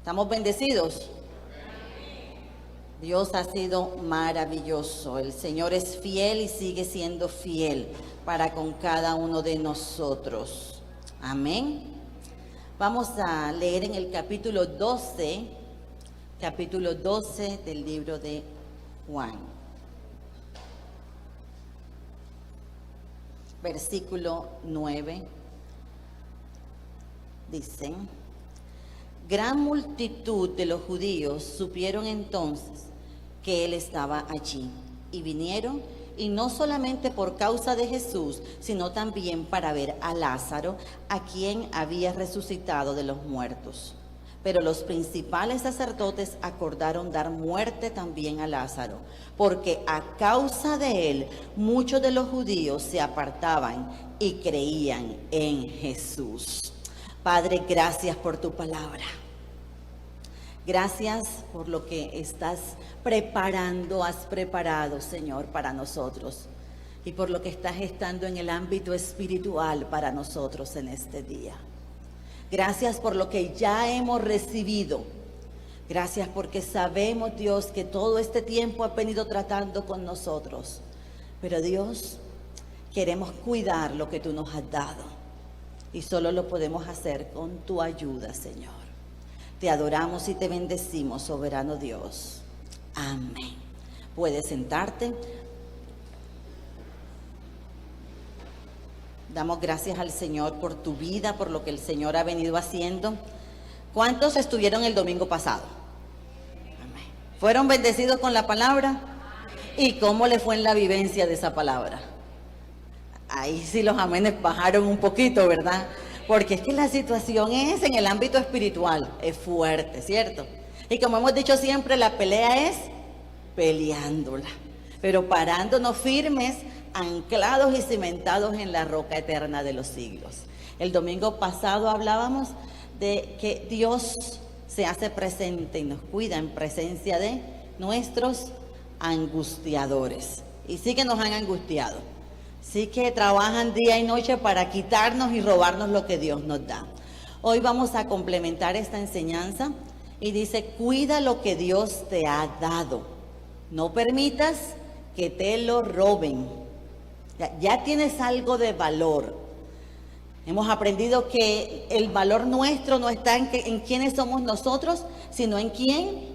¿Estamos bendecidos? Dios ha sido maravilloso. El Señor es fiel y sigue siendo fiel para con cada uno de nosotros. Amén. Vamos a leer en el capítulo 12 del libro de Juan. Versículo 9. Dicen: gran multitud de los judíos supieron entonces que él estaba allí y vinieron, y no solamente por causa de Jesús, sino también para ver a Lázaro, a quien había resucitado de los muertos. Pero los principales sacerdotes acordaron dar muerte también a Lázaro, porque a causa de él muchos de los judíos se apartaban y creían en Jesús. Padre, gracias por tu palabra. Gracias por lo que estás preparando, has preparado, Señor, para nosotros. Y por lo que estás gestando en el ámbito espiritual para nosotros en este día. Gracias por lo que ya hemos recibido. Gracias porque sabemos, Dios, que todo este tiempo has venido tratando con nosotros. Pero Dios, queremos cuidar lo que tú nos has dado. Y solo lo podemos hacer con tu ayuda, Señor. Te adoramos y te bendecimos, soberano Dios. Amén. Puedes sentarte. Damos gracias al Señor por tu vida, por lo que el Señor ha venido haciendo. ¿Cuántos estuvieron el domingo pasado? Amén. ¿Fueron bendecidos con la palabra? ¿Y cómo le fue en la vivencia de esa palabra? Ahí sí los amenes bajaron un poquito, ¿verdad? Porque es que la situación es en el ámbito espiritual, es fuerte, ¿cierto? Y como hemos dicho siempre, la pelea es peleándola, pero parándonos firmes, anclados y cimentados en la roca eterna de los siglos. El domingo pasado hablábamos de que Dios se hace presente y nos cuida en presencia de nuestros angustiadores. Y sí que nos han angustiado. Sí que trabajan día y noche para quitarnos y robarnos lo que Dios nos da. Hoy vamos a complementar esta enseñanza y dice: cuida lo que Dios te ha dado. No permitas que te lo roben. Ya tienes algo de valor. Hemos aprendido que el valor nuestro no está en quiénes somos nosotros, sino en quién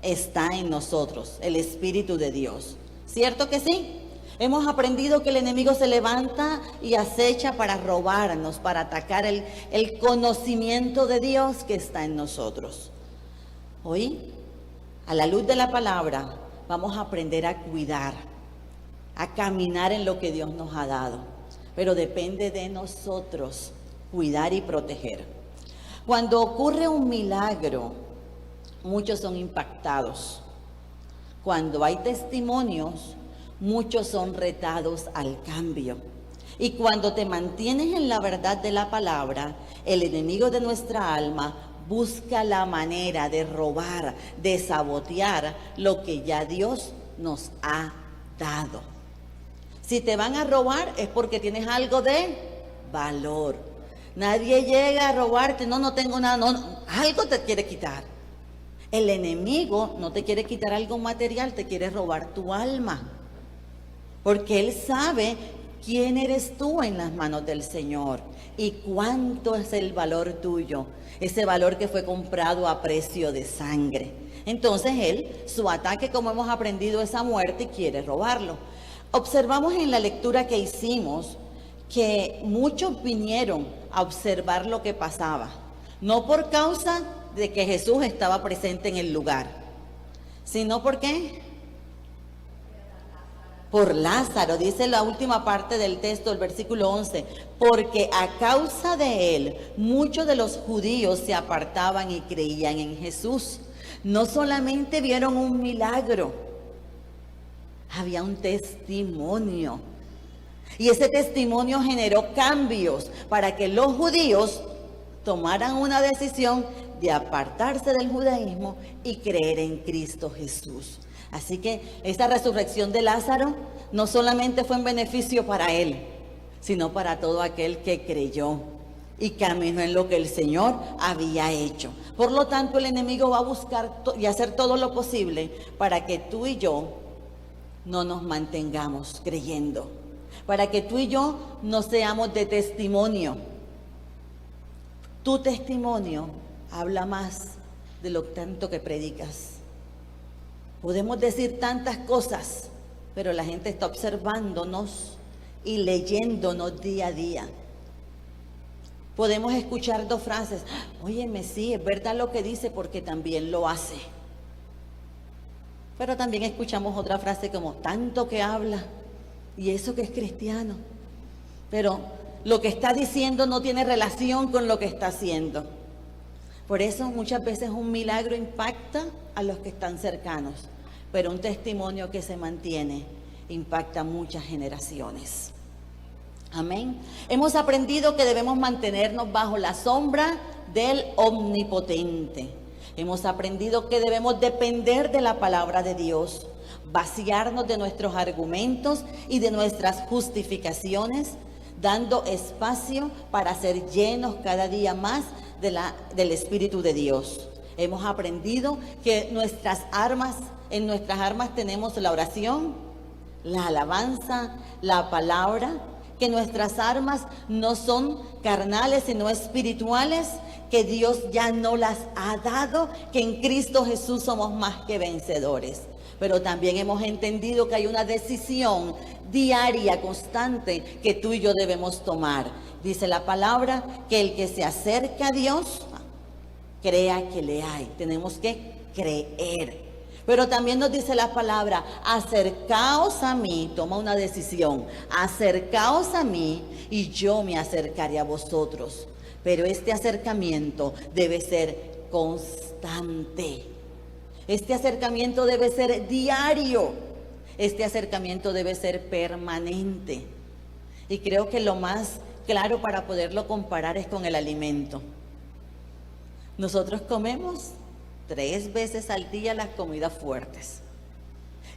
está en nosotros, el Espíritu de Dios. ¿Cierto que sí? Hemos aprendido que el enemigo se levanta y acecha para robarnos, para atacar el conocimiento de Dios que está en nosotros. Hoy, a la luz de la palabra, vamos a aprender a cuidar, a caminar en lo que Dios nos ha dado. Pero depende de nosotros cuidar y proteger. Cuando ocurre un milagro, muchos son impactados. Cuando hay testimonios, muchos son retados al cambio. Y cuando te mantienes en la verdad de la palabra, el enemigo de nuestra alma busca la manera de robar, de sabotear lo que ya Dios nos ha dado. Si te van a robar es porque tienes algo de valor. Nadie llega a robarte, no tengo nada, no, algo te quiere quitar. El enemigo no te quiere quitar algo material, te quiere robar tu alma. Porque él sabe quién eres tú en las manos del Señor y cuánto es el valor tuyo, ese valor que fue comprado a precio de sangre. Entonces su ataque, como hemos aprendido, es a muerte y quiere robarlo. Observamos en la lectura que hicimos que muchos vinieron a observar lo que pasaba, no por causa de que Jesús estaba presente en el lugar, sino porque por Lázaro, dice la última parte del texto, el versículo 11, porque a causa de él, muchos de los judíos se apartaban y creían en Jesús. No solamente vieron un milagro, había un testimonio. Y ese testimonio generó cambios para que los judíos tomaran una decisión de apartarse del judaísmo y creer en Cristo Jesús. Así que esta resurrección de Lázaro no solamente fue en beneficio para él, sino para todo aquel que creyó y caminó en lo que el Señor había hecho. Por lo tanto, el enemigo va a buscar y hacer todo lo posible para que tú y yo no nos mantengamos creyendo, para que tú y yo no seamos de testimonio. Tu testimonio habla más de lo tanto que predicas. Podemos decir tantas cosas, pero la gente está observándonos y leyéndonos día a día. Podemos escuchar dos frases: óyeme, sí, es verdad lo que dice, porque también lo hace. Pero también escuchamos otra frase como: tanto que habla, y eso que es cristiano. Pero lo que está diciendo no tiene relación con lo que está haciendo. Por eso muchas veces un milagro impacta a los que están cercanos, pero un testimonio que se mantiene impacta a muchas generaciones. Amén. Hemos aprendido que debemos mantenernos bajo la sombra del Omnipotente. Hemos aprendido que debemos depender de la palabra de Dios, vaciarnos de nuestros argumentos y de nuestras justificaciones, dando espacio para ser llenos cada día más del Espíritu de Dios. Hemos aprendido que en nuestras armas tenemos la oración, la alabanza, la palabra, que nuestras armas no son carnales sino espirituales, que Dios ya no las ha dado, que en Cristo Jesús somos más que vencedores. Pero también hemos entendido que hay una decisión diaria, constante, que tú y yo debemos tomar. Dice la palabra que el que se acerca a Dios, crea que le hay. Tenemos que creer. Pero también nos dice la palabra: acercaos a mí. Toma una decisión: acercaos a mí y yo me acercaré a vosotros. Pero este acercamiento debe ser constante. Este acercamiento debe ser diario. Este acercamiento debe ser permanente. Y creo que lo más claro para poderlo comparar es con el alimento. Nosotros comemos 3 veces al día las comidas fuertes.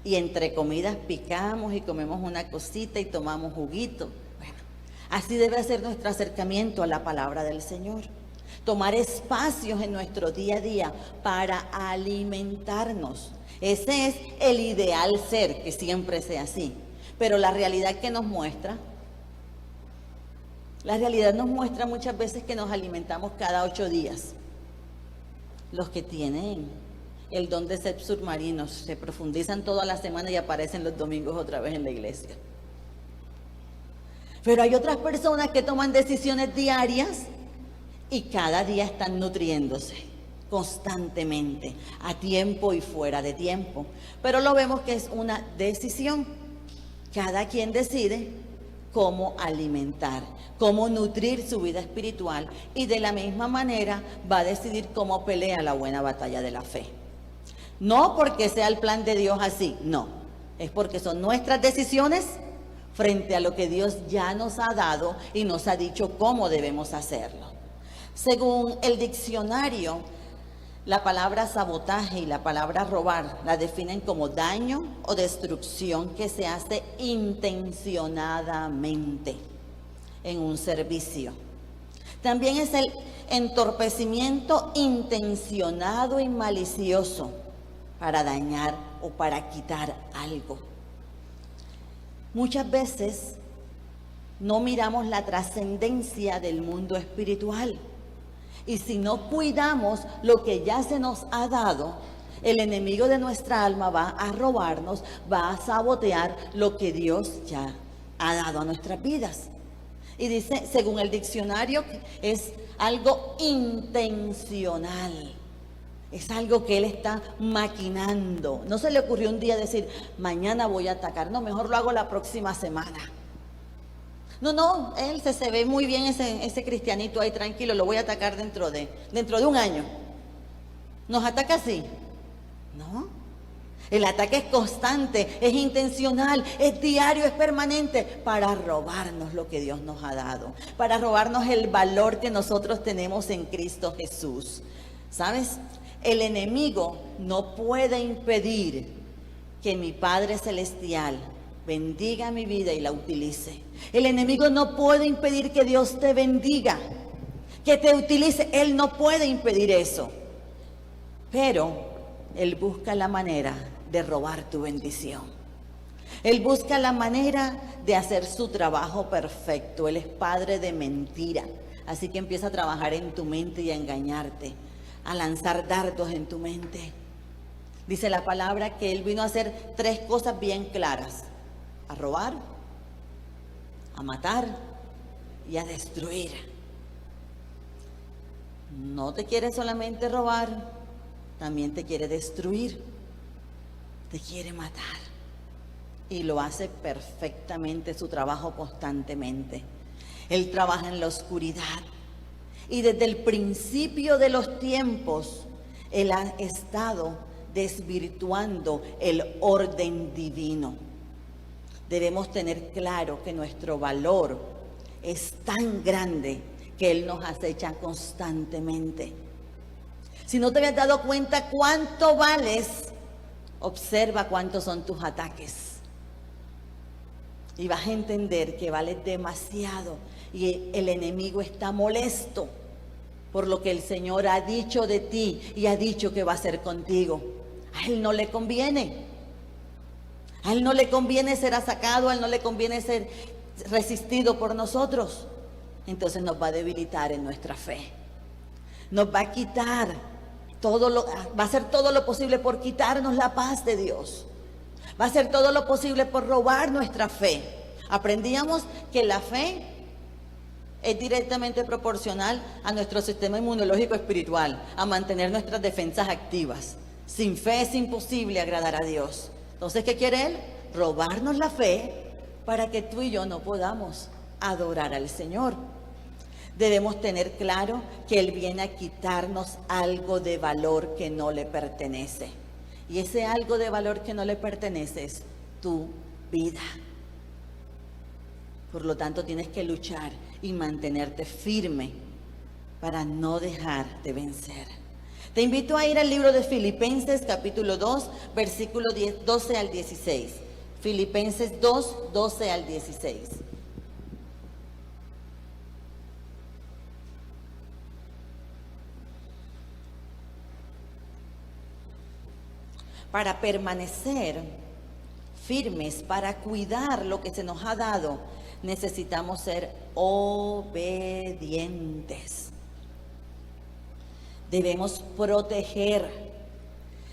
Y entre comidas picamos y comemos una cosita y tomamos juguito. Bueno, así debe ser nuestro acercamiento a la palabra del Señor. Tomar espacios en nuestro día a día para alimentarnos. Ese es el ideal ser, que siempre sea así. Pero la realidad que nos muestra, muchas veces que nos alimentamos cada 8 días. Los que tienen el don de ser submarinos se profundizan toda la semana y aparecen los domingos otra vez en la iglesia. Pero hay otras personas que toman decisiones diarias y cada día están nutriéndose constantemente, a tiempo y fuera de tiempo. Pero lo vemos que es una decisión. Cada quien decide cómo alimentar, cómo nutrir su vida espiritual, y de la misma manera va a decidir cómo pelea la buena batalla de la fe. No porque sea el plan de Dios así, no. Es porque son nuestras decisiones frente a lo que Dios ya nos ha dado y nos ha dicho cómo debemos hacerlo. Según el diccionario, la palabra sabotaje y la palabra robar la definen como daño o destrucción que se hace intencionadamente en un servicio. También es el entorpecimiento intencionado y malicioso para dañar o para quitar algo. Muchas veces no miramos la trascendencia del mundo espiritual. Y si no cuidamos lo que ya se nos ha dado, el enemigo de nuestra alma va a robarnos, va a sabotear lo que Dios ya ha dado a nuestras vidas. Y dice, según el diccionario, es algo intencional. Es algo que él está maquinando. No se le ocurrió un día decir: mañana voy a atacar. No, mejor lo hago la próxima semana. No, él se ve muy bien ese cristianito ahí tranquilo, lo voy a atacar dentro de un año. ¿Nos ataca así? No. El ataque es constante, es intencional, es diario, es permanente, para robarnos lo que Dios nos ha dado, para robarnos el valor que nosotros tenemos en Cristo Jesús. ¿Sabes? El enemigo no puede impedir que mi Padre Celestial bendiga mi vida y la utilice. El enemigo no puede impedir que Dios te bendiga. que te utilice. Él no puede impedir eso. Pero Él busca la manera de robar tu bendición. Él busca la manera de hacer su trabajo perfecto. Él es padre de mentira. Así que empieza a trabajar en tu mente y a engañarte, a lanzar dardos en tu mente. Dice la palabra que Él vino a hacer 3 cosas bien claras: a robar, a matar y a destruir. No te quiere solamente robar, también te quiere destruir, te quiere matar. Y lo hace perfectamente, su trabajo constantemente. Él trabaja en la oscuridad. Y desde el principio de los tiempos, Él ha estado desvirtuando el orden divino. Debemos tener claro que nuestro valor es tan grande que Él nos acecha constantemente. Si no te habías dado cuenta cuánto vales, observa cuántos son tus ataques. Y vas a entender que vales demasiado y el enemigo está molesto por lo que el Señor ha dicho de ti y ha dicho que va a hacer contigo. A Él no le conviene. A Él no le conviene ser atacado, a Él no le conviene ser resistido por nosotros. Entonces nos va a debilitar en nuestra fe. Nos va a quitar va a hacer todo lo posible por quitarnos la paz de Dios. Va a hacer todo lo posible por robar nuestra fe. Aprendíamos que la fe es directamente proporcional a nuestro sistema inmunológico espiritual, a mantener nuestras defensas activas. Sin fe es imposible agradar a Dios. Entonces, ¿qué quiere Él? Robarnos la fe para que tú y yo no podamos adorar al Señor. Debemos tener claro que Él viene a quitarnos algo de valor que no le pertenece. Y ese algo de valor que no le pertenece es tu vida. Por lo tanto, tienes que luchar y mantenerte firme para no dejar de vencer. Te invito a ir al libro de Filipenses, capítulo 2, versículo 12 al 16. Filipenses 2, 12 al 16. Para permanecer firmes, para cuidar lo que se nos ha dado, necesitamos ser obedientes. Debemos proteger,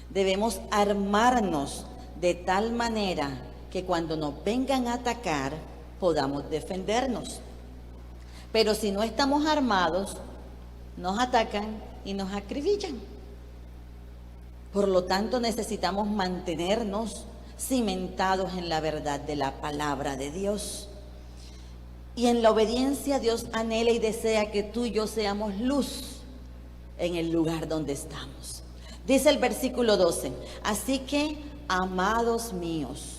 debemos armarnos de tal manera que cuando nos vengan a atacar podamos defendernos. Pero si no estamos armados, nos atacan y nos acribillan. Por lo tanto, necesitamos mantenernos cimentados en la verdad de la palabra de Dios. Y en la obediencia, Dios anhela y desea que tú y yo seamos luz en el lugar donde estamos. Dice el versículo 12: así que, amados míos,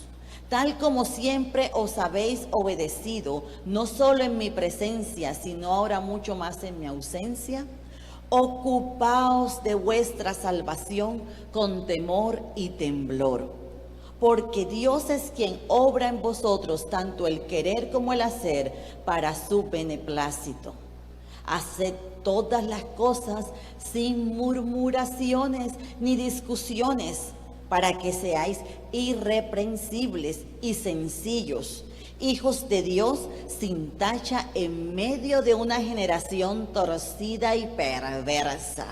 tal como siempre os habéis obedecido, no solo en mi presencia, sino ahora mucho más en mi ausencia, ocupaos de vuestra salvación con temor y temblor, porque Dios es quien obra en vosotros tanto el querer como el hacer para su beneplácito. Haced todas las cosas sin murmuraciones ni discusiones, para que seáis irreprensibles y sencillos, hijos de Dios sin tacha en medio de una generación torcida y perversa,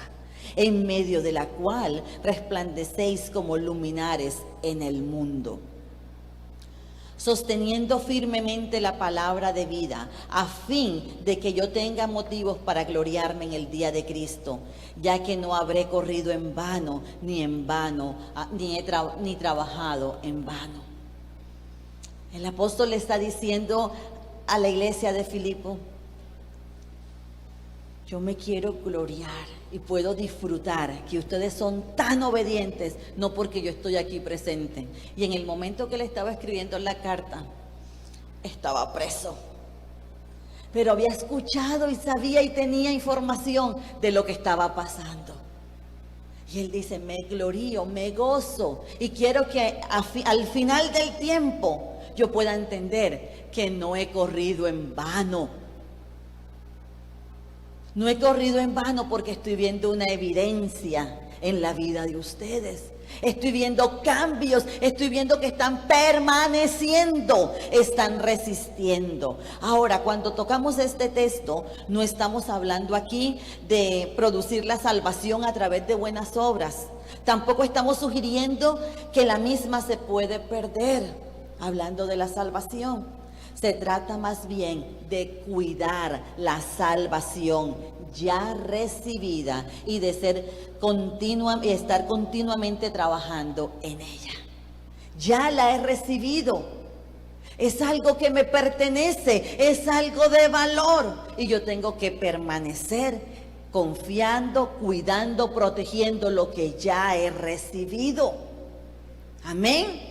en medio de la cual resplandecéis como luminares en el mundo, sosteniendo firmemente la palabra de vida, a fin de que yo tenga motivos para gloriarme en el día de Cristo, ya que no habré corrido en vano, ni trabajado en vano. El apóstol le está diciendo a la iglesia de Filipo: yo me quiero gloriar y puedo disfrutar que ustedes son tan obedientes, no porque yo estoy aquí presente. Y en el momento que le estaba escribiendo la carta, estaba preso. Pero había escuchado y sabía y tenía información de lo que estaba pasando. Y él dice: me glorío, me gozo, y quiero que al final del tiempo yo pueda entender que no he corrido en vano. No he corrido en vano porque estoy viendo una evidencia en la vida de ustedes. Estoy viendo cambios, estoy viendo que están permaneciendo, están resistiendo. Ahora, cuando tocamos este texto, no estamos hablando aquí de producir la salvación a través de buenas obras. Tampoco estamos sugiriendo que la misma se puede perder, hablando de la salvación. Se trata más bien de cuidar la salvación ya recibida y de estar continuamente trabajando en ella. Ya la he recibido. Es algo que me pertenece, es algo de valor y yo tengo que permanecer confiando, cuidando, protegiendo lo que ya he recibido. Amén.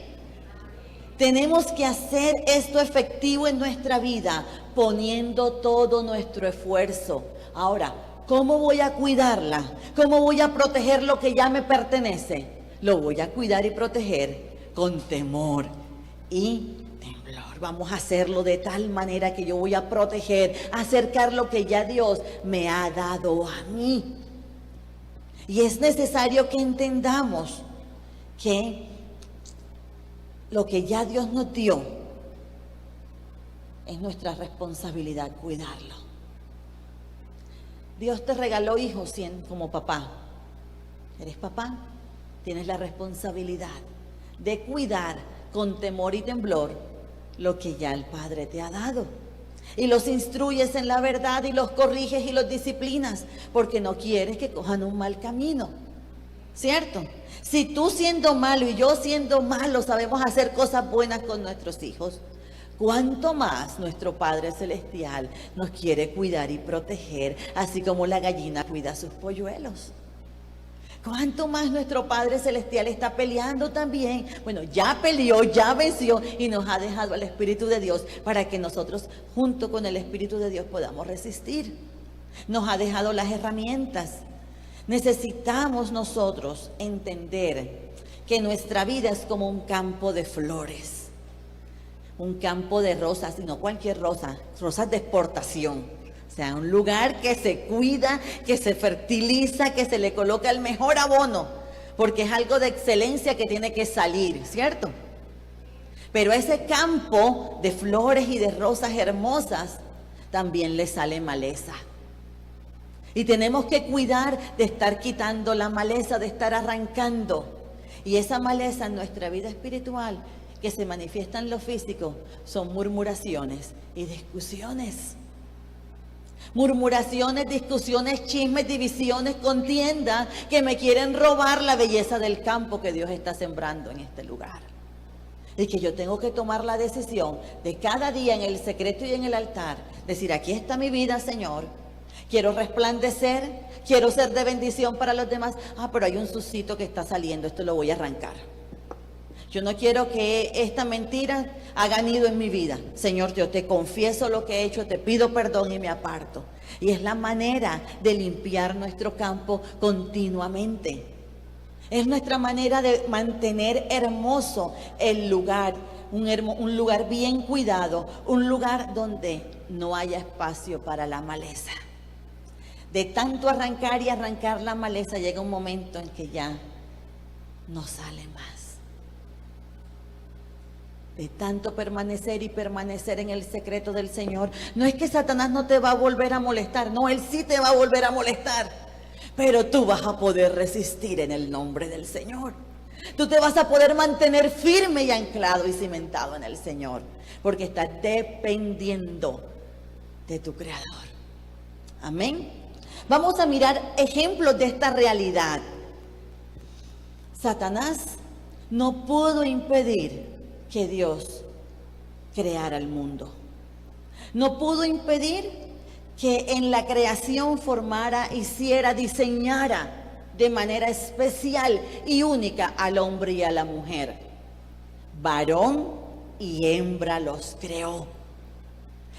Tenemos que hacer esto efectivo en nuestra vida, poniendo todo nuestro esfuerzo. Ahora, ¿cómo voy a cuidarla? ¿Cómo voy a proteger lo que ya me pertenece? Lo voy a cuidar y proteger con temor y temblor. Vamos a hacerlo de tal manera que yo voy a proteger, acercar lo que ya Dios me ha dado a mí. Y es necesario que entendamos que lo que ya Dios nos dio, es nuestra responsabilidad cuidarlo. Dios te regaló hijos como papá. ¿Eres papá? Tienes la responsabilidad de cuidar con temor y temblor lo que ya el Padre te ha dado. Y los instruyes en la verdad y los corriges y los disciplinas, porque no quieres que cojan un mal camino. ¿Cierto? Si tú siendo malo y yo siendo malo sabemos hacer cosas buenas con nuestros hijos, ¿cuánto más nuestro Padre Celestial nos quiere cuidar y proteger, así como la gallina cuida a sus polluelos? ¿Cuánto más nuestro Padre Celestial está peleando también? Bueno, ya peleó, ya venció y nos ha dejado al Espíritu de Dios para que nosotros junto con el Espíritu de Dios podamos resistir. Nos ha dejado las herramientas. Necesitamos nosotros entender que nuestra vida es como un campo de flores, un campo de rosas, y no cualquier rosa, rosas de exportación. O sea, un lugar que se cuida, que se fertiliza, que se le coloca el mejor abono, porque es algo de excelencia que tiene que salir, ¿cierto? Pero a ese campo de flores y de rosas hermosas también le sale maleza. Y tenemos que cuidar de estar quitando la maleza, de estar arrancando. Y esa maleza en nuestra vida espiritual, que se manifiesta en lo físico, son murmuraciones y discusiones. Murmuraciones, discusiones, chismes, divisiones, contiendas, que me quieren robar la belleza del campo que Dios está sembrando en este lugar. Y que yo tengo que tomar la decisión de cada día en el secreto y en el altar, decir, aquí está mi vida, Señor. Quiero resplandecer, quiero ser de bendición para los demás. Pero hay un sucito que está saliendo, esto lo voy a arrancar. Yo no quiero que esta mentira haga nido en mi vida. Señor, yo te confieso lo que he hecho, te pido perdón y me aparto. Y es la manera de limpiar nuestro campo continuamente. Es nuestra manera de mantener hermoso el lugar, un lugar bien cuidado, un lugar donde no haya espacio para la maleza. De tanto arrancar y arrancar la maleza, llega un momento en que ya no sale más. De tanto permanecer y permanecer en el secreto del Señor. No es que Satanás no te va a volver a molestar, no, él sí te va a volver a molestar. Pero tú vas a poder resistir en el nombre del Señor. Tú te vas a poder mantener firme y anclado y cimentado en el Señor, porque estás dependiendo de tu Creador. Amén. Vamos a mirar ejemplos de esta realidad. Satanás no pudo impedir que Dios creara el mundo. No pudo impedir que en la creación formara, hiciera, diseñara de manera especial y única al hombre y a la mujer. Varón y hembra los creó.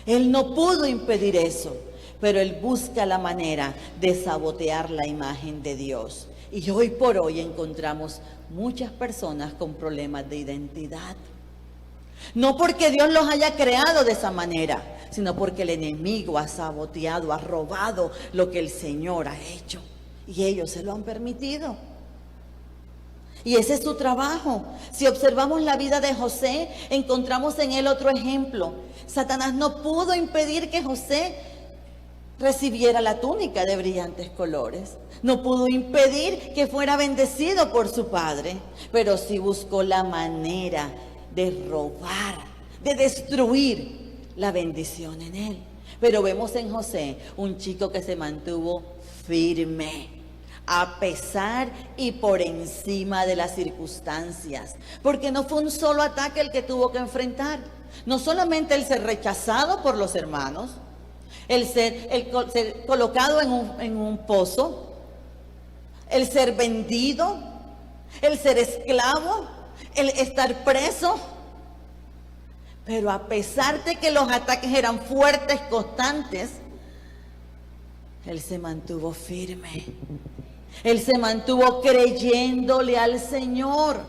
Él no pudo impedir eso, pero él busca la manera de sabotear la imagen de Dios. Y hoy por hoy encontramos muchas personas con problemas de identidad. No porque Dios los haya creado de esa manera, sino porque el enemigo ha saboteado, ha robado lo que el Señor ha hecho. Y ellos se lo han permitido. Y ese es su trabajo. Si observamos la vida de José, encontramos en él otro ejemplo. Satanás no pudo impedir que José recibiera la túnica de brillantes colores. No pudo impedir que fuera bendecido por su padre, pero sí buscó la manera de robar, de destruir la bendición en él. Pero vemos en José un chico que se mantuvo firme, a pesar y por encima de las circunstancias, porque no fue un solo ataque el que tuvo que enfrentar. No solamente el ser rechazado por los hermanos, el ser colocado en un pozo, el ser vendido, el ser esclavo, el estar preso. Pero a pesar de que los ataques eran fuertes, constantes, él se mantuvo firme. Él se mantuvo creyéndole al Señor.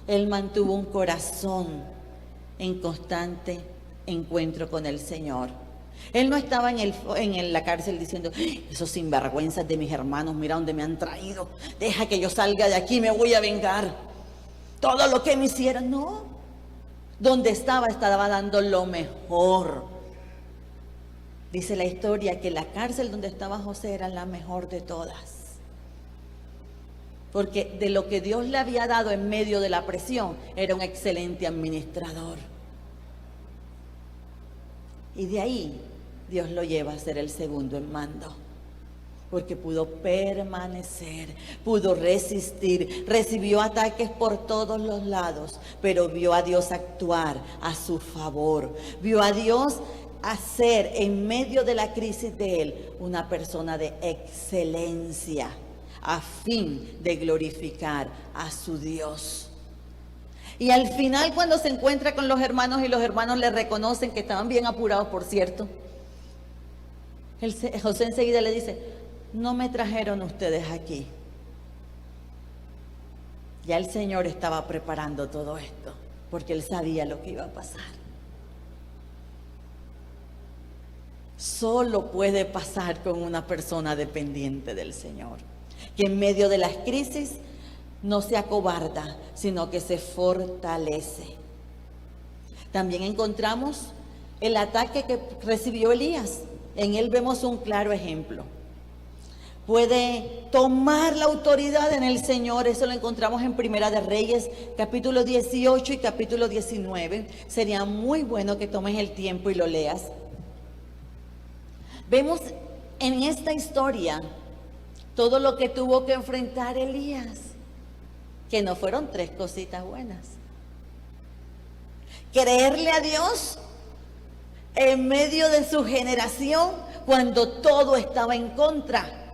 Él mantuvo un corazón en constante encuentro con el Señor. Él no estaba en la cárcel diciendo: esos sinvergüenzas de mis hermanos, mira dónde me han traído, deja que yo salga de aquí, me voy a vengar todo lo que me hicieron. No, donde estaba dando lo mejor. Dice la historia que la cárcel donde estaba José era la mejor de todas, porque de lo que Dios le había dado en medio de la presión, era un excelente administrador. Y de ahí Dios lo lleva a ser el segundo en mando, porque pudo permanecer, pudo resistir, recibió ataques por todos los lados, pero vio a Dios actuar a su favor, vio a Dios hacer en medio de la crisis de él una persona de excelencia, a fin de glorificar a su Dios. Y al final, cuando se encuentra con los hermanos y los hermanos le reconocen que estaban bien apurados, por cierto, José enseguida le dice: no me trajeron ustedes aquí. Ya el Señor estaba preparando todo esto, porque él sabía lo que iba a pasar. Solo puede pasar con una persona dependiente del Señor, que en medio de las crisis no se acobarda, sino que se fortalece. También encontramos el ataque que recibió Elías. En él vemos un claro ejemplo. Puede tomar la autoridad en el Señor. Eso lo encontramos en Primera de Reyes, capítulo 18 y capítulo 19. Sería muy bueno que tomes el tiempo y lo leas. Vemos en esta historia todo lo que tuvo que enfrentar Elías, que no fueron tres cositas buenas. Creerle a Dios en medio de su generación, cuando todo estaba en contra,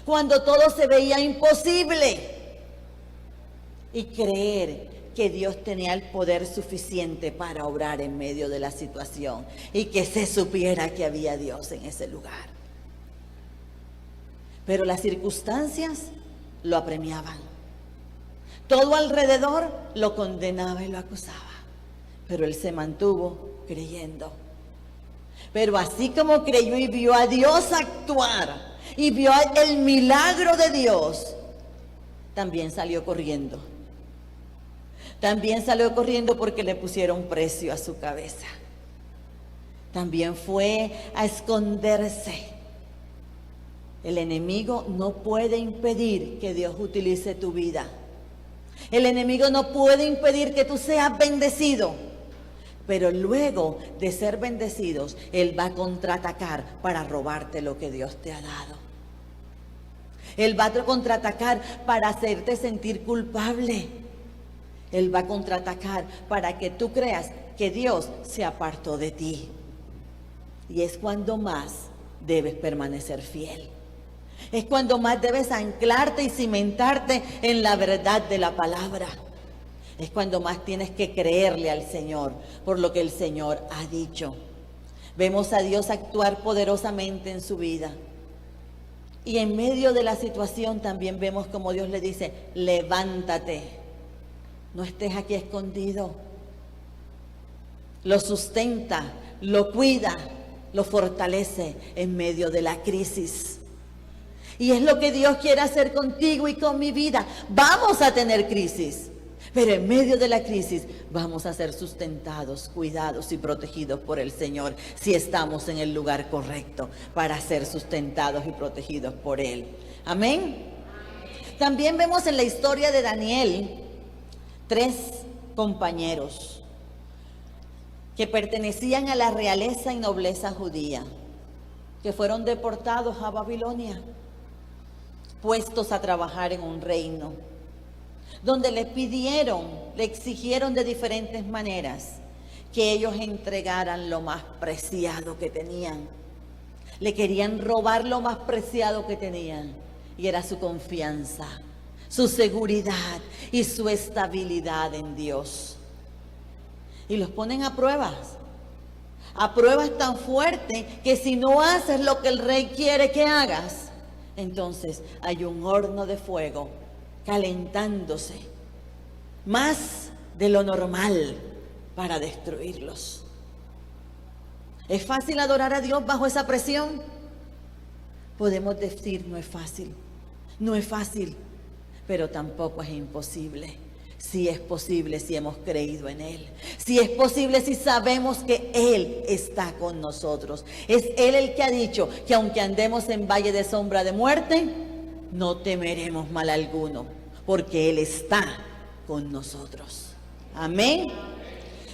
cuando todo se veía imposible, y creer que Dios tenía el poder suficiente para obrar en medio de la situación, y que se supiera que había Dios en ese lugar. Pero las circunstancias lo apremiaban. Todo alrededor lo condenaba y lo acusaba, pero él se mantuvo creyendo. Pero así como creyó y vio a Dios actuar y vio el milagro de Dios, también salió corriendo. También salió corriendo porque le pusieron precio a su cabeza. También fue a esconderse. El enemigo no puede impedir que Dios utilice tu vida. El enemigo no puede impedir que tú seas bendecido. Pero luego de ser bendecidos, él va a contraatacar para robarte lo que Dios te ha dado. Él va a contraatacar para hacerte sentir culpable. Él va a contraatacar para que tú creas que Dios se apartó de ti. Y es cuando más debes permanecer fiel. Es cuando más debes anclarte y cimentarte en la verdad de la palabra. Es cuando más tienes que creerle al Señor por lo que el Señor ha dicho. Vemos a Dios actuar poderosamente en su vida. Y en medio de la situación también vemos como Dios le dice: levántate, no estés aquí escondido, lo sustenta, lo cuida, lo fortalece en medio de la crisis. Y es lo que Dios quiere hacer contigo y con mi vida. Vamos a tener crisis, pero en medio de la crisis vamos a ser sustentados, cuidados y protegidos por el Señor si estamos en el lugar correcto para ser sustentados y protegidos por Él. Amén. También vemos en la historia de Daniel 3 compañeros que pertenecían a la realeza y nobleza judía, que fueron deportados a Babilonia, puestos a trabajar en un reino, donde le exigieron de diferentes maneras que ellos entregaran lo más preciado que tenían. Le querían robar lo más preciado que tenían, y era su confianza, su seguridad y su estabilidad en Dios. Y los ponen a pruebas tan fuertes que si no haces lo que el rey quiere que hagas, entonces hay un horno de fuego calentándose más de lo normal para destruirlos. ¿Es fácil adorar a Dios bajo esa presión? Podemos decir, no es fácil, pero tampoco es imposible. Sí es posible si hemos creído en Él. Sí es posible si sabemos que Él está con nosotros. Es Él el que ha dicho que aunque andemos en valle de sombra de muerte, no temeremos mal alguno, porque Él está con nosotros. Amén.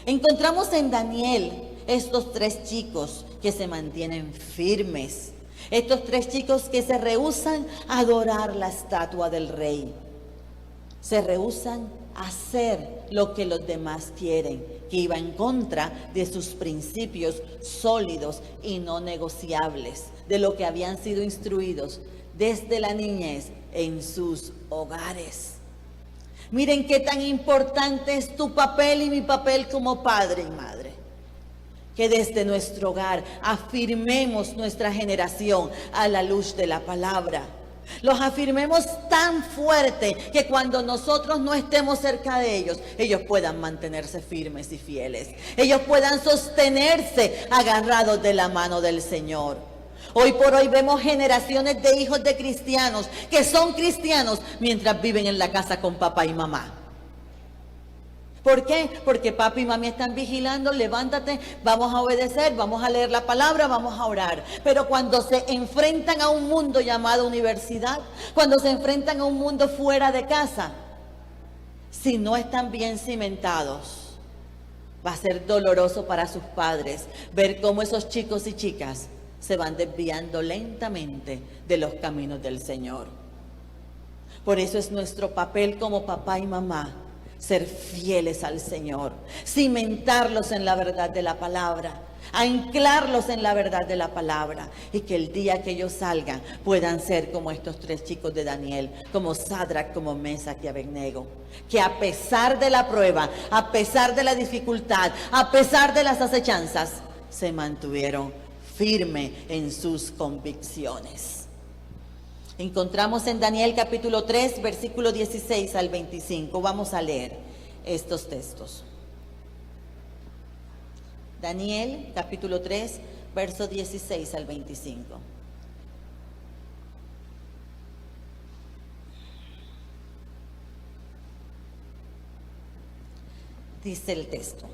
Encontramos en Daniel estos 3 chicos que se mantienen firmes. Estos 3 chicos que se rehúsan a adorar la estatua del rey. Se rehúsan a hacer lo que los demás quieren, que iba en contra de sus principios sólidos y no negociables, de lo que habían sido instruidos desde la niñez en sus hogares. Miren qué tan importante es tu papel y mi papel como padre y madre. Que desde nuestro hogar afirmemos nuestra generación a la luz de la palabra. Los afirmemos tan fuerte que cuando nosotros no estemos cerca de ellos, ellos puedan mantenerse firmes y fieles. Ellos puedan sostenerse agarrados de la mano del Señor. Hoy por hoy vemos generaciones de hijos de cristianos que son cristianos mientras viven en la casa con papá y mamá. ¿Por qué? Porque papi y mami están vigilando, levántate, vamos a obedecer, vamos a leer la palabra, vamos a orar. Pero cuando se enfrentan a un mundo llamado universidad, cuando se enfrentan a un mundo fuera de casa, si no están bien cimentados, va a ser doloroso para sus padres ver cómo esos chicos y chicas se van desviando lentamente de los caminos del Señor. Por eso es nuestro papel como papá y mamá ser fieles al Señor, cimentarlos en la verdad de la palabra, anclarlos en la verdad de la palabra, y que el día que ellos salgan puedan ser como estos 3 chicos de Daniel, como Sadrach, como Mesac y Abednego, que a pesar de la prueba, a pesar de la dificultad, a pesar de las acechanzas, se mantuvieron firmes en sus convicciones. Encontramos en Daniel capítulo 3, versículo 16 al 25. Vamos a leer estos textos. Daniel capítulo 3, verso 16 al 25. Dice el texto: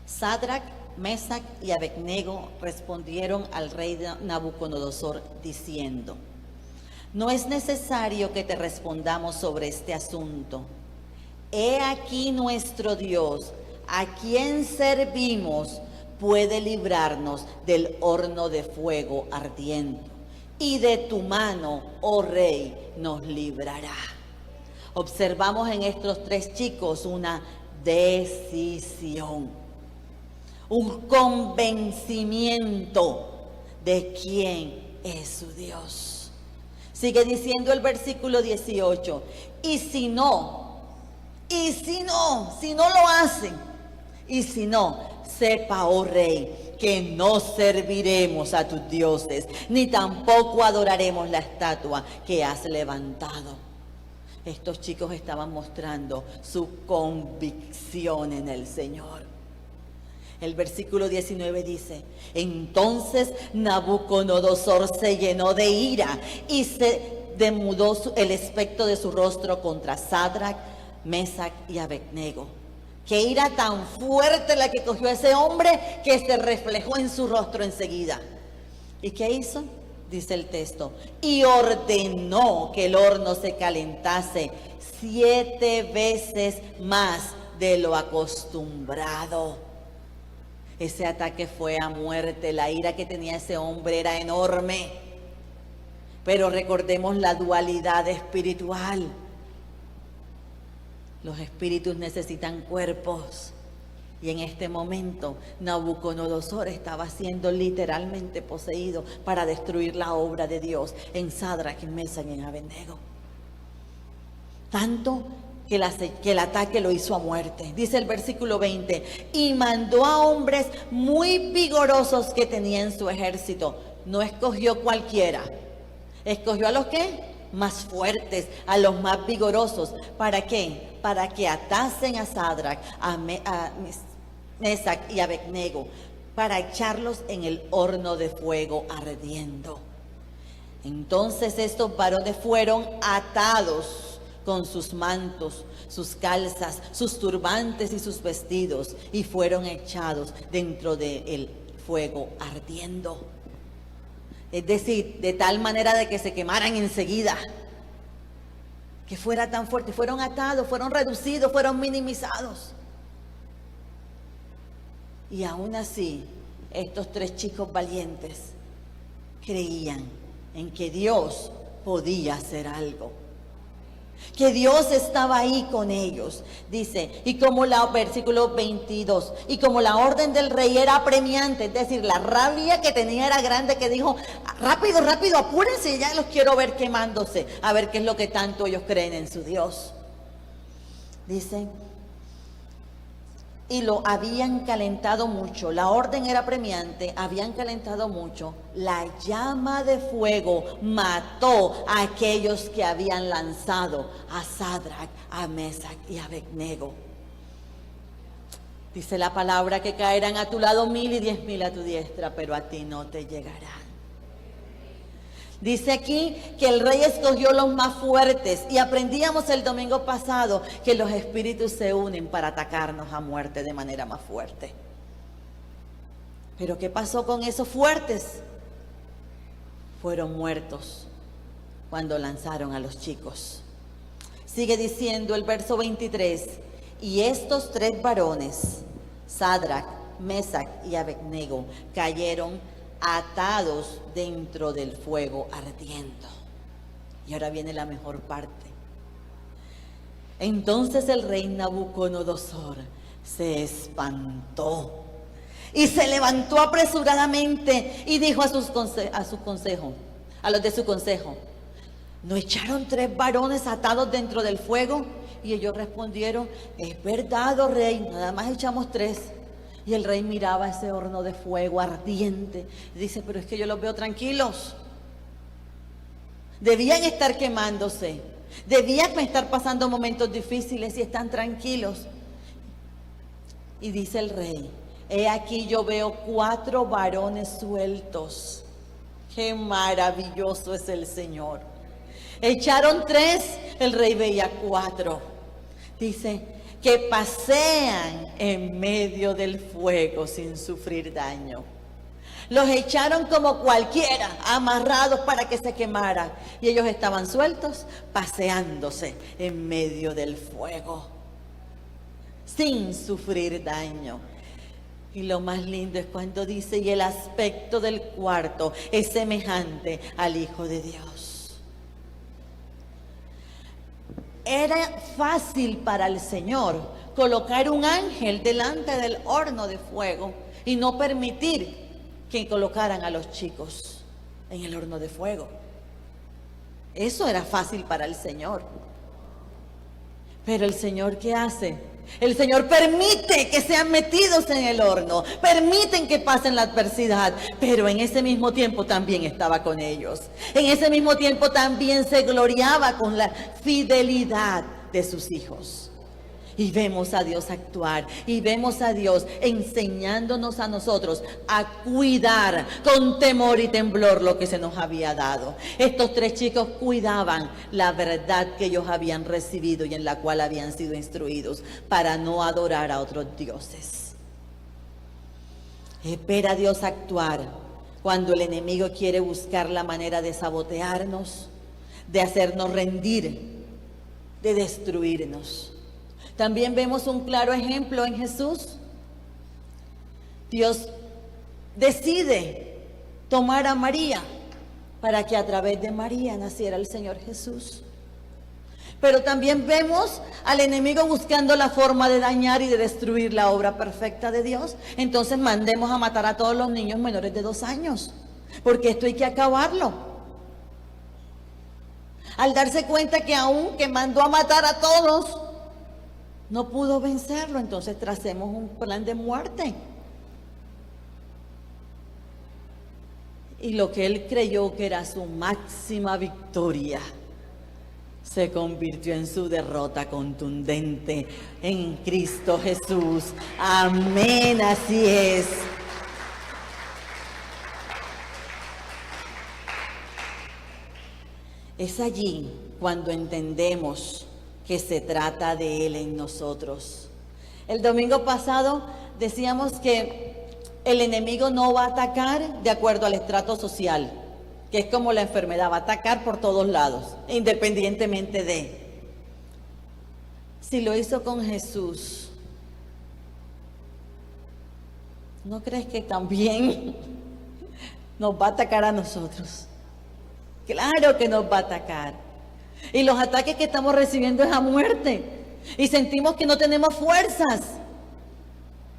Sadrach, Mesac y Abednego respondieron al rey Nabucodonosor diciendo: no es necesario que te respondamos sobre este asunto. He aquí nuestro Dios, a quien servimos, puede librarnos del horno de fuego ardiente, y de tu mano, oh rey, nos librará. Observamos en estos 3 chicos una decisión, un convencimiento de quién es su Dios. Sigue diciendo el versículo 18, si no lo hacen, sepa, oh rey, que no serviremos a tus dioses, ni tampoco adoraremos la estatua que has levantado. Estos chicos estaban mostrando su convicción en el Señor. El versículo 19 dice: entonces Nabucodonosor se llenó de ira y se demudó el aspecto de su rostro contra Sadrach, Mesach y Abednego. Qué ira tan fuerte la que cogió ese hombre, que se reflejó en su rostro enseguida. ¿Y qué hizo? Dice el texto: y ordenó que el horno se calentase 7 veces más de lo acostumbrado. Ese ataque fue a muerte. La ira que tenía ese hombre era enorme. Pero recordemos la dualidad espiritual. Los espíritus necesitan cuerpos. Y en este momento Nabucodonosor estaba siendo literalmente poseído para destruir la obra de Dios en Sadrach, en Mesach y en Abednego. Tanto que el ataque lo hizo a muerte. Dice el versículo 20: y mandó a hombres muy vigorosos que tenía en su ejército. No escogió cualquiera. Escogió a los que más fuertes, a los más vigorosos. ¿Para qué? Para que atasen a Sadrach, a Mesach y Abednego, para echarlos en el horno de fuego ardiendo. Entonces estos varones fueron atados con sus mantos, sus calzas, sus turbantes y sus vestidos, y fueron echados dentro del fuego ardiendo. Es decir, de tal manera de que se quemaran enseguida, que fuera tan fuerte. Fueron atados, fueron reducidos, fueron minimizados. Y aún así, estos 3 chicos valientes creían en que Dios podía hacer algo, que Dios estaba ahí con ellos. Dice: y como versículo 22, y como la orden del rey era apremiante, es decir, la rabia que tenía era grande, que dijo: rápido, rápido, apúrense, ya los quiero ver quemándose, a ver qué es lo que tanto ellos creen en su Dios. Dice: y lo habían calentado mucho, la orden era apremiante, habían calentado mucho, la llama de fuego mató a aquellos que habían lanzado a Sadrach, a Mesach y a Abednego. Dice la palabra que caerán a tu lado 1000 y 10,000 a tu diestra, pero a ti no te llegarán. Dice aquí que el rey escogió los más fuertes, y aprendíamos el domingo pasado que los espíritus se unen para atacarnos a muerte de manera más fuerte. Pero ¿qué pasó con esos fuertes? Fueron muertos cuando lanzaron a los chicos. Sigue diciendo el verso 23: y estos 3 varones, Sadrach, Mesach y Abednego, cayeron atados dentro del fuego ardiendo. Y ahora viene la mejor parte. Entonces el rey Nabucodonosor se espantó y se levantó apresuradamente y dijo a los de su consejo: ¿no echaron 3 varones atados dentro del fuego? Y ellos respondieron: es verdad, oh rey, nada más echamos 3. Y el rey miraba ese horno de fuego ardiente y dice: pero es que yo los veo tranquilos. Debían estar quemándose, debían estar pasando momentos difíciles y están tranquilos. Y dice el rey: he aquí yo veo 4 varones sueltos. Qué maravilloso es el Señor. Echaron 3, el rey veía 4. Dice que pasean en medio del fuego sin sufrir daño. Los echaron como cualquiera, amarrados para que se quemara, y ellos estaban sueltos, paseándose en medio del fuego, sin sufrir daño. Y lo más lindo es cuando dice: y el aspecto del cuarto es semejante al Hijo de Dios. Era fácil para el Señor colocar un ángel delante del horno de fuego y no permitir que colocaran a los chicos en el horno de fuego. Eso era fácil para el Señor. Pero el Señor, ¿qué hace? El Señor permite que sean metidos en el horno, permiten que pasen la adversidad, pero en ese mismo tiempo también estaba con ellos. En ese mismo tiempo también se gloriaba con la fidelidad de sus hijos. Y vemos a Dios actuar, y vemos a Dios enseñándonos a nosotros a cuidar con temor y temblor lo que se nos había dado. Estos 3 chicos cuidaban la verdad que ellos habían recibido y en la cual habían sido instruidos para no adorar a otros dioses. Espera a Dios actuar cuando el enemigo quiere buscar la manera de sabotearnos, de hacernos rendir, de destruirnos. También vemos un claro ejemplo en Jesús. Dios decide tomar a María para que a través de María naciera el Señor Jesús. Pero también vemos al enemigo buscando la forma de dañar y de destruir la obra perfecta de Dios. Entonces mandemos a matar a todos los niños menores de 2 años, porque esto hay que acabarlo. Al darse cuenta que aunque mandó a matar a todos, no pudo vencerlo, entonces tracemos un plan de muerte. Y lo que él creyó que era su máxima victoria, se convirtió en su derrota contundente en Cristo Jesús. Amén, así es. Es allí cuando entendemos que se trata de Él en nosotros. El domingo pasado decíamos que el enemigo no va a atacar de acuerdo al estrato social, que es como la enfermedad, va a atacar por todos lados, independientemente de. Si lo hizo con Jesús, ¿no crees que también nos va a atacar a nosotros? Claro que nos va a atacar. Y los ataques que estamos recibiendo es a muerte. Y sentimos que no tenemos fuerzas.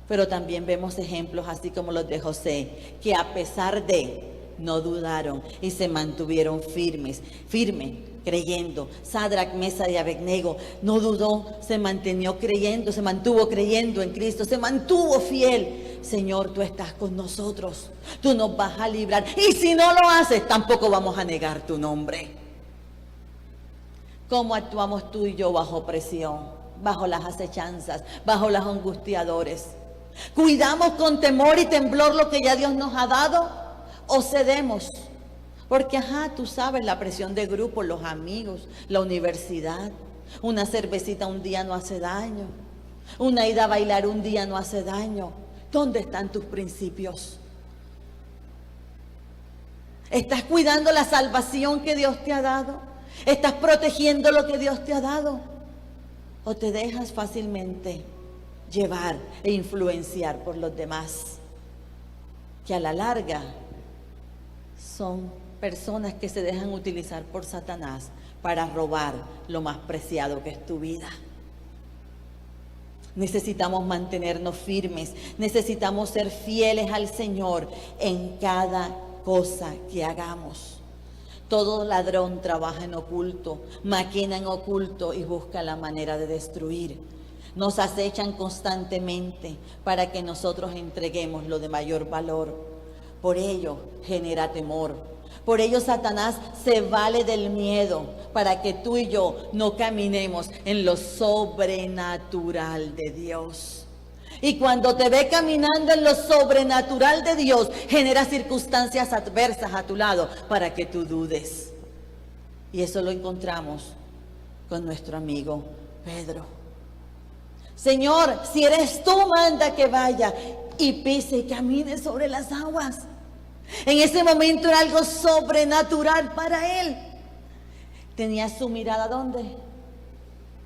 Pero también vemos ejemplos así como los de José, que a pesar de, no dudaron y se mantuvieron firmes, creyendo. Sadrac, Mesach y Abednego no dudó, se mantuvo creyendo en Cristo, se mantuvo fiel. Señor, tú estás con nosotros, tú nos vas a librar. Y si no lo haces, tampoco vamos a negar tu nombre. ¿Cómo actuamos tú y yo bajo presión, bajo las acechanzas, bajo los angustiadores? ¿Cuidamos con temor y temblor lo que ya Dios nos ha dado o cedemos? Porque, tú sabes, la presión de grupo, los amigos, la universidad, una cervecita un día no hace daño, una ida a bailar un día no hace daño. ¿Dónde están tus principios? ¿Estás cuidando la salvación que Dios te ha dado? ¿Estás protegiendo lo que Dios te ha dado? ¿O te dejas fácilmente llevar e influenciar por los demás? Que a la larga son personas que se dejan utilizar por Satanás para robar lo más preciado que es tu vida. Necesitamos mantenernos firmes, necesitamos ser fieles al Señor en cada cosa que hagamos. Todo ladrón trabaja en oculto, maquina en oculto y busca la manera de destruir. Nos acechan constantemente para que nosotros entreguemos lo de mayor valor. Por ello genera temor. Por ello Satanás se vale del miedo para que tú y yo no caminemos en lo sobrenatural de Dios. Y cuando te ve caminando en lo sobrenatural de Dios, genera circunstancias adversas a tu lado para que tú dudes. Y eso lo encontramos con nuestro amigo Pedro. Señor, si eres tú, manda que vaya y pise y camine sobre las aguas. En ese momento era algo sobrenatural para él. Tenía su mirada ¿dónde?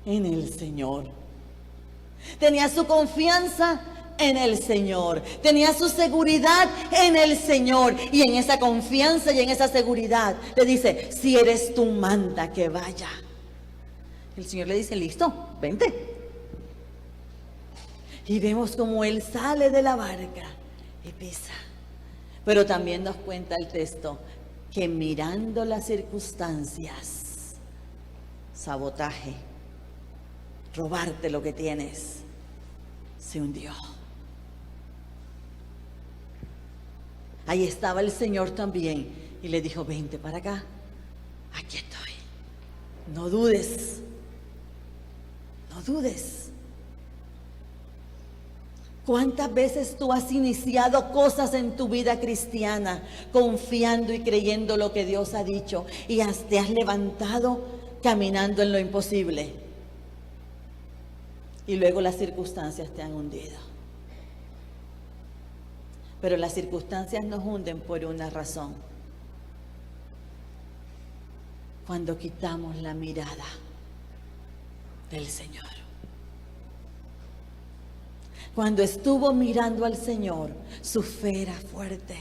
En el Señor. Tenía su confianza en el Señor. Tenía su seguridad en el Señor. Y en esa confianza y en esa seguridad le dice, si eres tú, manda que vaya. El Señor le dice, listo, vente. Y vemos como él sale de la barca y pisa. Pero también nos cuenta el texto que mirando las circunstancias, sabotaje, robarte lo que tienes, se hundió. Ahí estaba el Señor también y le dijo, vente para acá, aquí estoy, no dudes, no dudes. ¿Cuántas veces tú has iniciado cosas en tu vida cristiana confiando y creyendo lo que Dios ha dicho y te has levantado caminando en lo imposible? Y luego las circunstancias te han hundido. Pero las circunstancias nos hunden por una razón. Cuando quitamos la mirada del Señor. Cuando estuvo mirando al Señor, su fe era fuerte,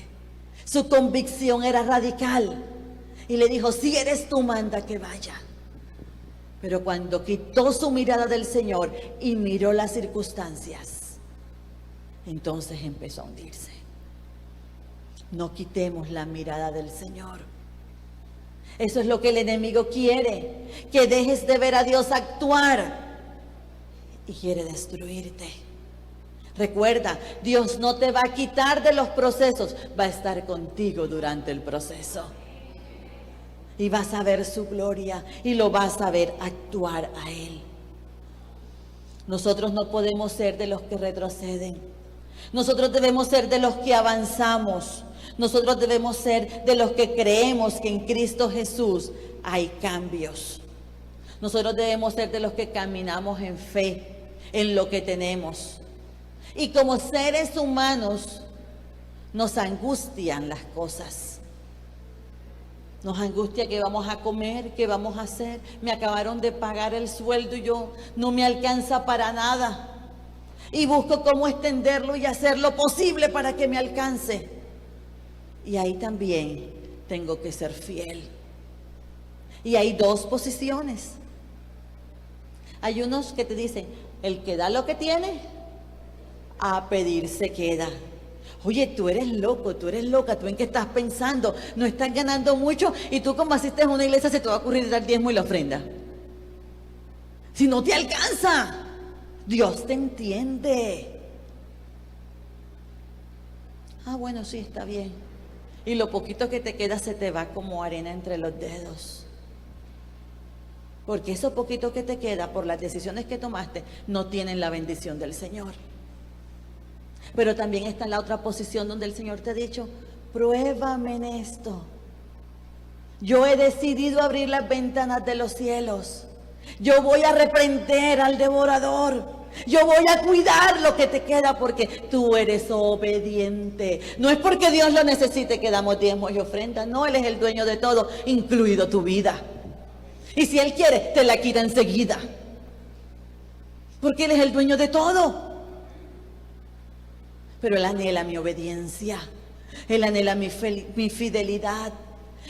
su convicción era radical. Y le dijo, si eres tú, manda que vaya. Pero cuando quitó su mirada del Señor y miró las circunstancias, entonces empezó a hundirse. No quitemos la mirada del Señor. Eso es lo que el enemigo quiere, que dejes de ver a Dios actuar y quiere destruirte. Recuerda, Dios no te va a quitar de los procesos, va a estar contigo durante el proceso. Y vas a ver su gloria y lo vas a ver actuar a Él. Nosotros no podemos ser de los que retroceden. Nosotros debemos ser de los que avanzamos. Nosotros debemos ser de los que creemos que en Cristo Jesús hay cambios. Nosotros debemos ser de los que caminamos en fe, en lo que tenemos. Y como seres humanos nos angustian las cosas. Nos angustia qué vamos a comer, qué vamos a hacer. Me acabaron de pagar el sueldo y yo no me alcanza para nada. Y busco cómo extenderlo y hacer lo posible para que me alcance. Y ahí también tengo que ser fiel. Y hay dos posiciones. Hay unos que te dicen, el que da lo que tiene, a pedir se queda. Oye, tú eres loco, tú eres loca, ¿tú en qué estás pensando? No estás ganando mucho y tú como asistes a una iglesia se te va a ocurrir dar diezmo y la ofrenda. Si no te alcanza, Dios te entiende. Ah, bueno, sí, está bien. Y lo poquito que te queda se te va como arena entre los dedos. Porque eso poquito que te queda por las decisiones que tomaste no tienen la bendición del Señor. Pero también está en la otra posición donde el Señor te ha dicho, pruébame en esto. Yo he decidido abrir las ventanas de los cielos. Yo voy a reprender al devorador. Yo voy a cuidar lo que te queda porque tú eres obediente. No es porque Dios lo necesite que damos diezmos y ofrendas. No, Él es el dueño de todo, incluido tu vida. Y si Él quiere, te la quita enseguida. Porque Él es el dueño de todo. Pero Él anhela mi obediencia. Él anhela mi fidelidad.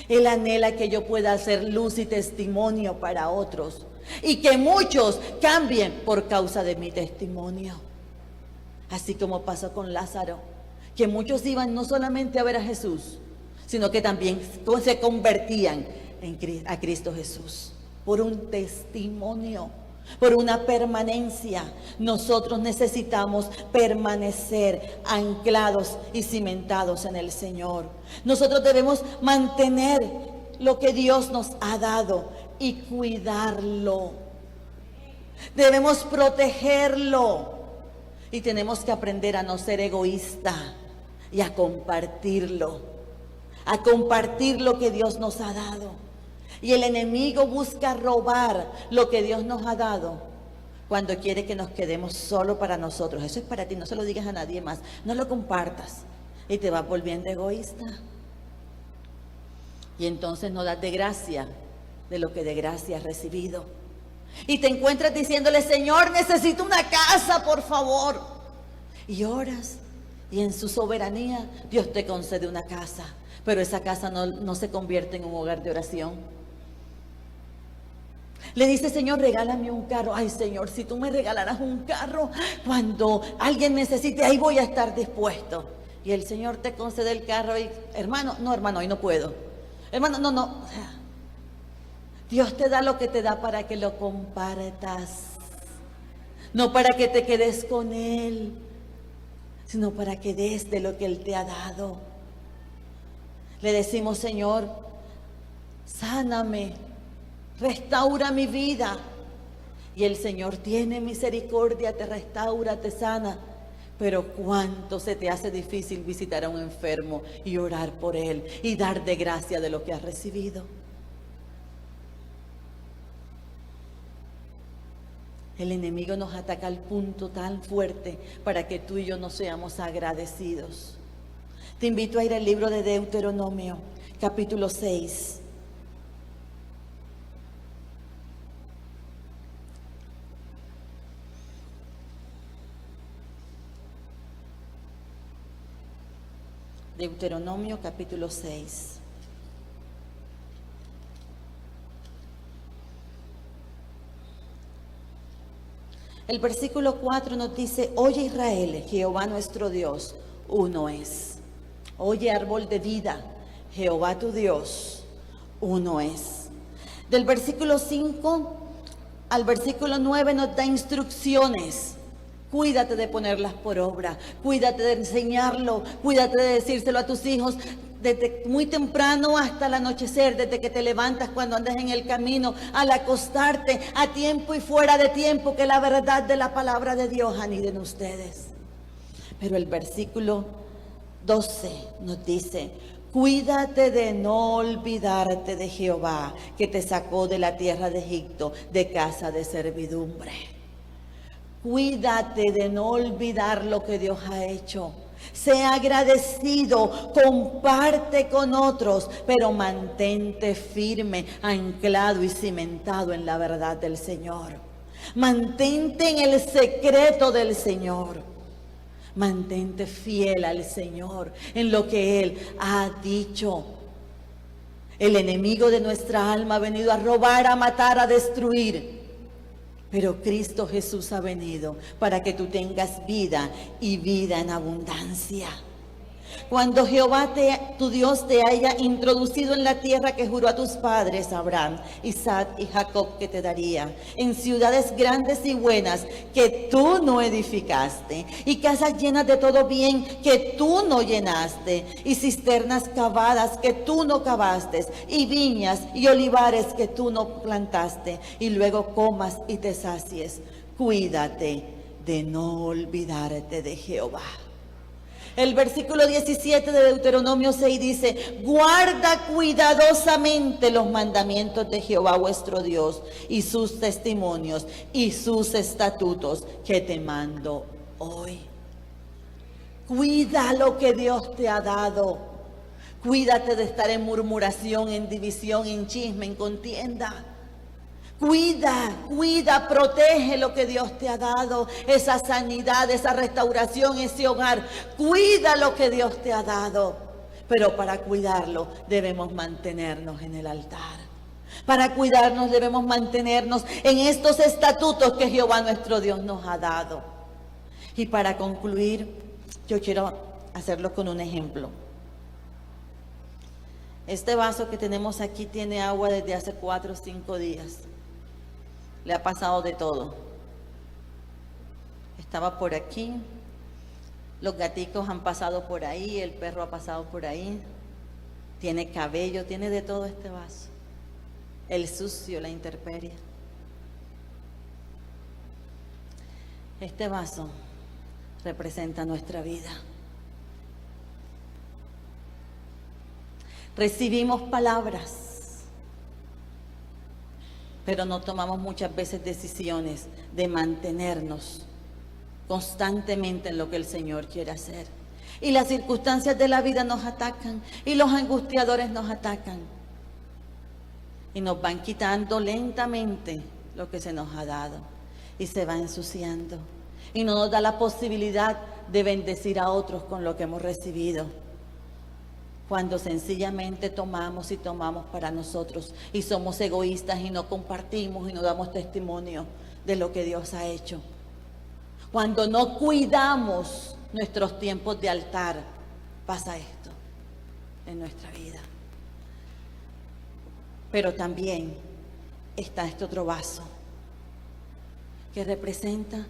Él anhela que yo pueda hacer luz y testimonio para otros. Y que muchos cambien por causa de mi testimonio. Así como pasó con Lázaro. Que muchos iban no solamente a ver a Jesús, sino que también se convertían a Cristo Jesús. Por un testimonio. Por una permanencia. Nosotros necesitamos permanecer anclados y cimentados en el Señor. Nosotros debemos mantener lo que Dios nos ha dado y cuidarlo. Debemos protegerlo. Y tenemos que aprender a no ser egoísta y a compartirlo. A compartir lo que Dios nos ha dado. Y el enemigo busca robar lo que Dios nos ha dado cuando quiere que nos quedemos solo para nosotros. Eso es para ti, no se lo digas a nadie más. No lo compartas y te vas volviendo egoísta. Y entonces no das de gracia de lo que de gracia has recibido. Y te encuentras diciéndole, Señor, necesito una casa, por favor. Y oras y en su soberanía Dios te concede una casa. Pero esa casa no se convierte en un hogar de oración. Le dice, Señor, regálame un carro. Ay, Señor, si tú me regalaras un carro, cuando alguien necesite, ahí voy a estar dispuesto. Y el Señor te concede el carro y, hermano, hoy no puedo. Hermano, no. Dios te da lo que te da para que lo compartas. No para que te quedes con Él, sino para que des de lo que Él te ha dado. Le decimos, Señor, sáname, restaura mi vida. Y el Señor tiene misericordia, te restaura, te sana. Pero cuánto se te hace difícil visitar a un enfermo y orar por él y dar de gracia de lo que has recibido. El enemigo nos ataca al punto tan fuerte para que tú y yo no seamos agradecidos. Te invito a ir al libro de Deuteronomio, capítulo 6. Deuteronomio capítulo 6. El versículo 4 nos dice: oye Israel, Jehová nuestro Dios, uno es. Oye árbol de vida, Jehová tu Dios, uno es. Del versículo 5 al versículo 9 nos da instrucciones. Cuídate de ponerlas por obra, cuídate de enseñarlo, cuídate de decírselo a tus hijos desde muy temprano hasta el anochecer, desde que te levantas, cuando andas en el camino, al acostarte, a tiempo y fuera de tiempo, que la verdad de la palabra de Dios anide en ustedes. Pero el versículo 12 nos dice: cuídate de no olvidarte de Jehová, que te sacó de la tierra de Egipto, de casa de servidumbre. Cuídate de no olvidar lo que Dios ha hecho. Sea agradecido, comparte con otros, pero mantente firme, anclado y cimentado en la verdad del Señor. Mantente en el secreto del Señor. Mantente fiel al Señor en lo que Él ha dicho. El enemigo de nuestra alma ha venido a robar, a matar, a destruir. Pero Cristo Jesús ha venido para que tú tengas vida y vida en abundancia. Cuando Jehová tu Dios te haya introducido en la tierra que juró a tus padres, Abraham, Isaac y Jacob, que te daría, en ciudades grandes y buenas que tú no edificaste, y casas llenas de todo bien que tú no llenaste, y cisternas cavadas que tú no cavaste, y viñas y olivares que tú no plantaste, y luego comas y te sacies. Cuídate de no olvidarte de Jehová. El versículo 17 de Deuteronomio 6 dice: guarda cuidadosamente los mandamientos de Jehová vuestro Dios y sus testimonios y sus estatutos que te mando hoy. Cuida lo que Dios te ha dado. Cuídate de estar en murmuración, en división, en chisme, en contienda. Cuida, protege lo que Dios te ha dado, esa sanidad, esa restauración, ese hogar. Cuida lo que Dios te ha dado. Pero para cuidarlo debemos mantenernos en el altar. Para cuidarnos debemos mantenernos en estos estatutos que Jehová nuestro Dios nos ha dado. Y para concluir, yo quiero hacerlo con un ejemplo. Este vaso que tenemos aquí tiene agua desde hace 4 o 5 días. Le ha pasado de todo. Estaba por aquí, los gaticos han pasado por ahí, el perro ha pasado por ahí. Tiene cabello, tiene de todo este vaso. El sucio, la intemperie. Este vaso representa nuestra vida. Recibimos palabras, pero no tomamos muchas veces decisiones de mantenernos constantemente en lo que el Señor quiere hacer. Y las circunstancias de la vida nos atacan, y los angustiadores nos atacan, y nos van quitando lentamente lo que se nos ha dado, y se va ensuciando, y no nos da la posibilidad de bendecir a otros con lo que hemos recibido. Cuando sencillamente tomamos y tomamos para nosotros y somos egoístas y no compartimos y no damos testimonio de lo que Dios ha hecho. Cuando no cuidamos nuestros tiempos de altar, pasa esto en nuestra vida. Pero también está este otro vaso que representa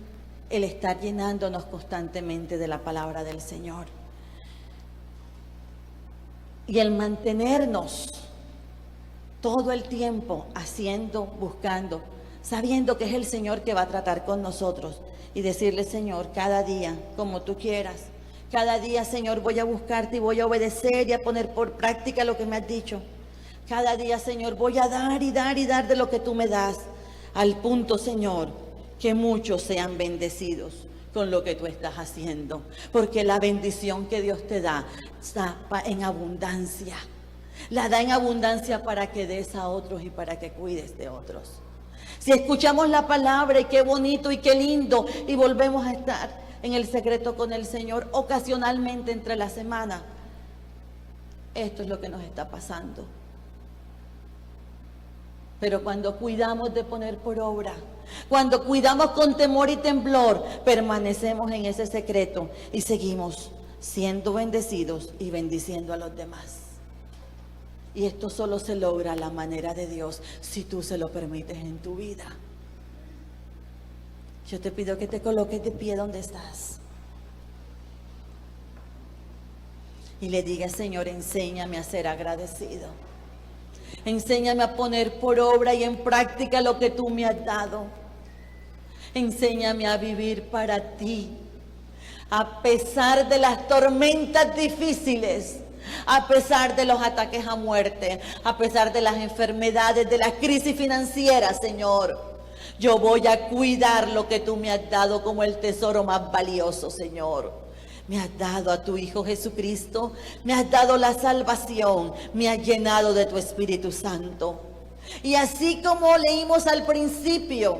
el estar llenándonos constantemente de la palabra del Señor. Y el mantenernos todo el tiempo haciendo, buscando, sabiendo que es el Señor que va a tratar con nosotros y decirle, Señor, cada día, como tú quieras, cada día, Señor, voy a buscarte y voy a obedecer y a poner por práctica lo que me has dicho. Cada día, Señor, voy a dar y dar y dar de lo que tú me das, al punto, Señor, que muchos sean bendecidos con lo que tú estás haciendo, porque la bendición que Dios te da está en abundancia. La da en abundancia para que des a otros y para que cuides de otros. Si escuchamos la palabra, y qué bonito y qué lindo, y volvemos a estar en el secreto con el Señor ocasionalmente entre la semana, esto es lo que nos está pasando. Pero cuando cuidamos de poner por obra, cuando cuidamos con temor y temblor, permanecemos en ese secreto y seguimos siendo bendecidos y bendiciendo a los demás. Y esto solo se logra a la manera de Dios, si tú se lo permites en tu vida. Yo te pido que te coloques de pie donde estás y le digas, Señor, enséñame a ser agradecido. Enséñame a poner por obra y en práctica lo que tú me has dado. Enséñame a vivir para ti, a pesar de las tormentas difíciles, a pesar de los ataques a muerte, a pesar de las enfermedades, de las crisis financieras, Señor. Yo voy a cuidar lo que tú me has dado como el tesoro más valioso, Señor. Me has dado a tu Hijo Jesucristo, me has dado la salvación, me has llenado de tu Espíritu Santo. Y así como leímos al principio,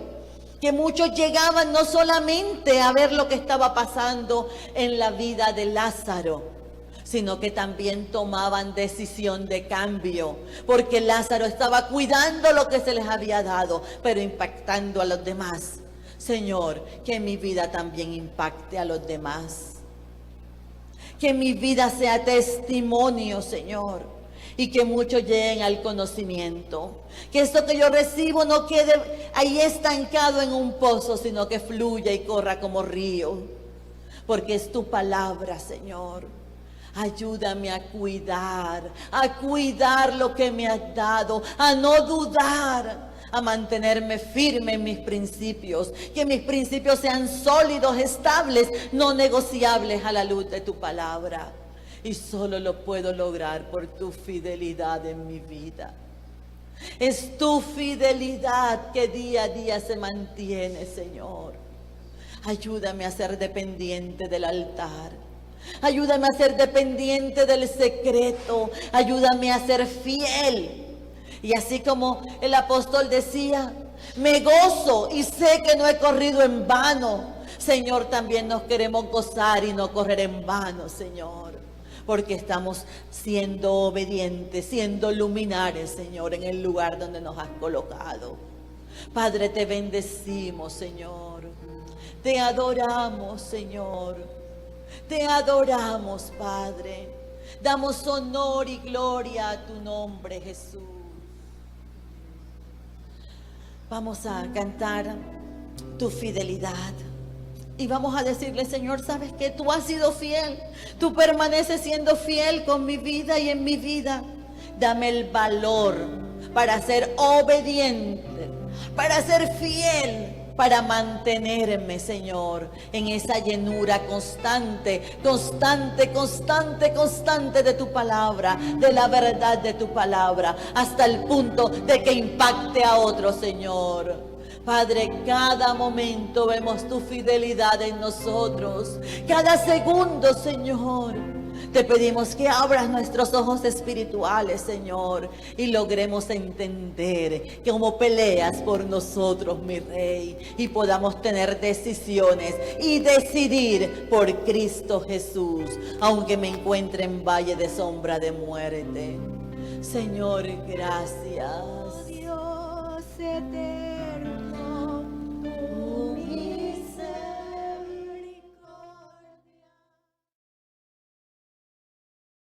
que muchos llegaban no solamente a ver lo que estaba pasando en la vida de Lázaro, sino que también tomaban decisión de cambio, porque Lázaro estaba cuidando lo que se les había dado, pero impactando a los demás. Señor, que mi vida también impacte a los demás. Que mi vida sea testimonio, Señor, y que muchos lleguen al conocimiento. Que esto que yo recibo no quede ahí estancado en un pozo, sino que fluya y corra como río, porque es tu palabra, Señor. Ayúdame a cuidar lo que me has dado, a no dudar, a mantenerme firme en mis principios, que mis principios sean sólidos, estables, no negociables a la luz de tu palabra. Y solo lo puedo lograr por tu fidelidad en mi vida. Es tu fidelidad que día a día se mantiene, Señor. Ayúdame a ser dependiente del altar. Ayúdame a ser dependiente del secreto. Ayúdame a ser fiel. Y así como el apóstol decía, me gozo y sé que no he corrido en vano. Señor, también nos queremos gozar y no correr en vano, Señor. Porque estamos siendo obedientes, siendo luminares, Señor, en el lugar donde nos has colocado. Padre, te bendecimos, Señor. Te adoramos, Señor. Te adoramos, Padre. Damos honor y gloria a tu nombre, Jesús. Vamos a cantar tu fidelidad. Y vamos a decirle, Señor, ¿sabes qué? Tú has sido fiel. Tú permaneces siendo fiel con mi vida y en mi vida. Dame el valor para ser obediente, para ser fiel, para mantenerme, Señor, en esa llenura constante de tu palabra, de la verdad de tu palabra, hasta el punto de que impacte a otros, Señor. Padre, cada momento vemos tu fidelidad en nosotros, cada segundo, Señor. Te pedimos que abras nuestros ojos espirituales, Señor, y logremos entender que como peleas por nosotros, mi Rey, y podamos tener decisiones y decidir por Cristo Jesús, aunque me encuentre en valle de sombra de muerte. Señor, gracias. Dios eterno.